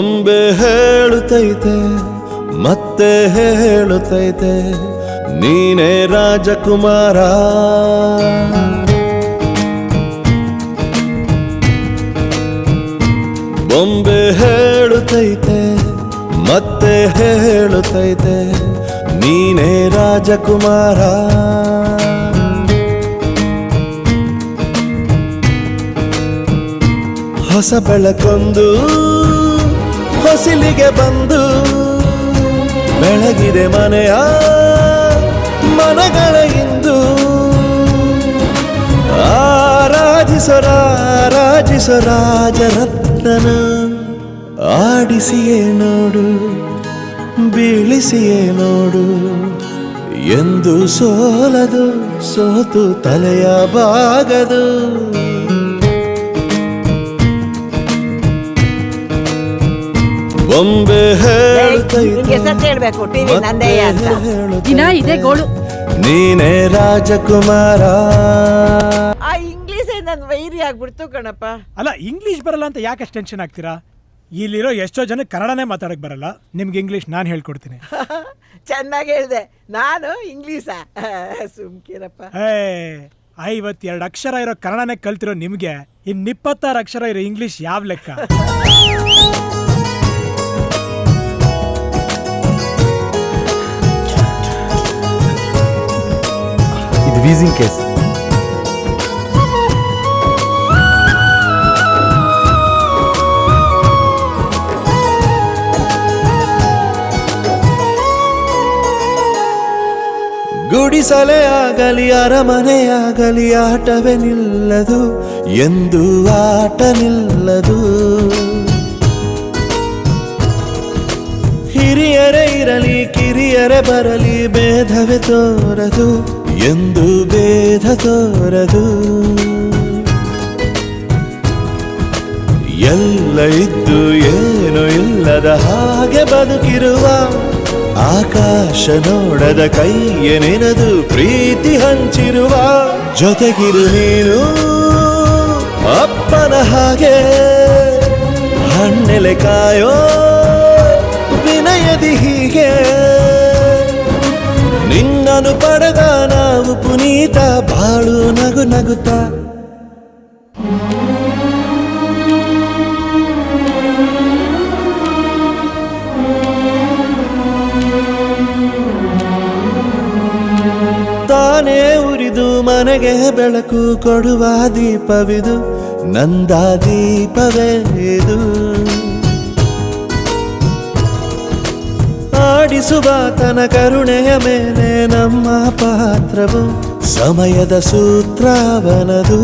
ಬೊಂಬೆ ಹೇಳುತ್ತೈತೆ ಮತ್ತೆ ಹೇಳುತ್ತೈತೆ ನೀನೇ ರಾಜಕುಮಾರ. ಬೊಂಬೆ ಹೇಳುತ್ತೈತೆ ಮತ್ತೆ ಹೇಳುತ್ತೈತೆ ನೀನೇ ರಾಜಕುಮಾರ. ಹೊಸ ಬೆಳಕೊಂದು ಹೊಸಿಲಿಗೆ ಬಂದು ಬೆಳಗಿದೆ ಮನೆಯ ಮನಗಳ ಇಂದು. ಆರಾಜಿಸೋ ರಾಜರತ್ನನ ಆಡಿಸಿಯೇ ನೋಡು ಬೀಳಿಸಿಯೇ ನೋಡು ಎಂದು ಸೋಲದು ಸೋತು ತಲೆಯ ಬಾಗದು. ಬೊಂಬೆ ಹೇಳುತ್ತೈತೆ ನೀನೇ ರಾಜಕುಮಾರ. ಆ ಇಂಗ್ಲಿಷ್ ನನ್ ವೈರಿ ಆಗ್ಬಿಡ್ತು ಕಣಪ್ಪ. ಅಲ್ಲ ಇಂಗ್ಲಿಷ್ ಬರಲ್ಲ ಅಂತ ಯಾಕೆ ಟೆನ್ಷನ್ ಆಗ್ತೀರಾ? ಇಲ್ಲಿರೋ ಎಷ್ಟೋ ಜನ ಕನ್ನಡನೇ ಮಾತಾಡಕ್ ಬರಲ್ಲ. ನಿಮ್ಗೆ ಇಂಗ್ಲಿಷ್ ನಾನು ಹೇಳ್ಕೊಡ್ತೀನಿ. ಚೆನ್ನಾಗಿ ಹೇಳ್ದೆ. ನಾನು ಇಂಗ್ಲೀಷ ಸುಮ್ಕಿರಪ್ಪ. 52 ಅಕ್ಷರ ಇರೋ ಕನ್ನಡನೇ ಕಲ್ತಿರೋ ನಿಮ್ಗೆ 26 ಅಕ್ಷರ ಇರೋ ಇಂಗ್ಲಿಷ್ ಯಾವ ಲೆಕ್ಕ? ಇದು ವೀಸಿಂಗ್ ಕೇಸ್. ಗುಡಿಸಲೇ ಆಗಲಿ ಅರಮನೆಯಾಗಲಿ ಆಟವೇ ನಿಲ್ಲದು ಎಂದು ಆಟ ನಿಲ್ಲದು. ಹಿರಿಯರೇ ಇರಲಿ ಕಿರಿಯರೇ ಬರಲಿ ಭೇದವೇ ತೋರದು ಎಂದು ಭೇದ ತೋರದು. ಎಲ್ಲ ಇದ್ದು ಏನು ಇಲ್ಲದ ಹಾಗೆ ಬದುಕಿರುವ ಆಕಾಶ ನೋಡದ ಕೈಯೇ ನೆನೆದು ಪ್ರೀತಿ ಹಂಚಿರುವ ಜೊತೆಗಿರು ನೀನು ಅಪ್ಪನ ಹಾಗೆ ಹಣ್ಣೆಲೆ ಕಾಯೋ ವಿನಯದಿ ಹೀಗೆ. ನಿನ್ನನು ಪಡೆದ ನಾವು ಪುನೀತ ಬಾಳು ನಗು ನಗುತ್ತಾ. ತಾನೇ ಉರಿದು ಮನೆಗೆ ಬೆಳಕು ಕೊಡುವ ದೀಪವಿದು ನಂದ ದೀಪವೇ ಇದು. ಆಡಿಸುವ ತನ ಕರುಣೆಯ ಮೇಲೆ ನಮ್ಮ ಪಾತ್ರವು ಸಮಯದ ಸೂತ್ರವನದು.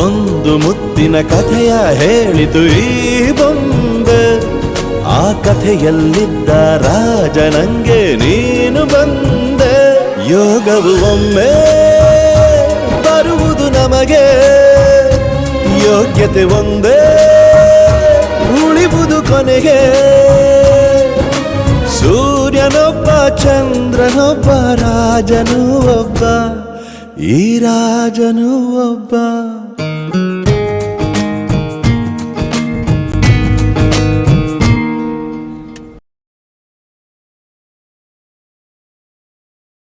ಒಂದು ಮುತ್ತಿನ ಕಥೆಯ ಹೇಳಿತು ಈ ಬೊಂಬೆ. ಆ ಕಥೆಯಲ್ಲಿದ್ದ ರಾಜ ನಂಗೆ ನೀನು ಬಂದೆ. ಯೋಗವು ಒಮ್ಮೆ ಬರುವುದು ನಮಗೆ ಯೋಗ್ಯತೆ ಒಂದೇ ಉಳಿವುದು ಕೊನೆಗೆ. ಸೂರ್ಯನೊಬ್ಬ ಚಂದ್ರನೊಬ್ಬ ರಾಜನು ಒಬ್ಬ ಈ ರಾಜನು ಒಬ್ಬ.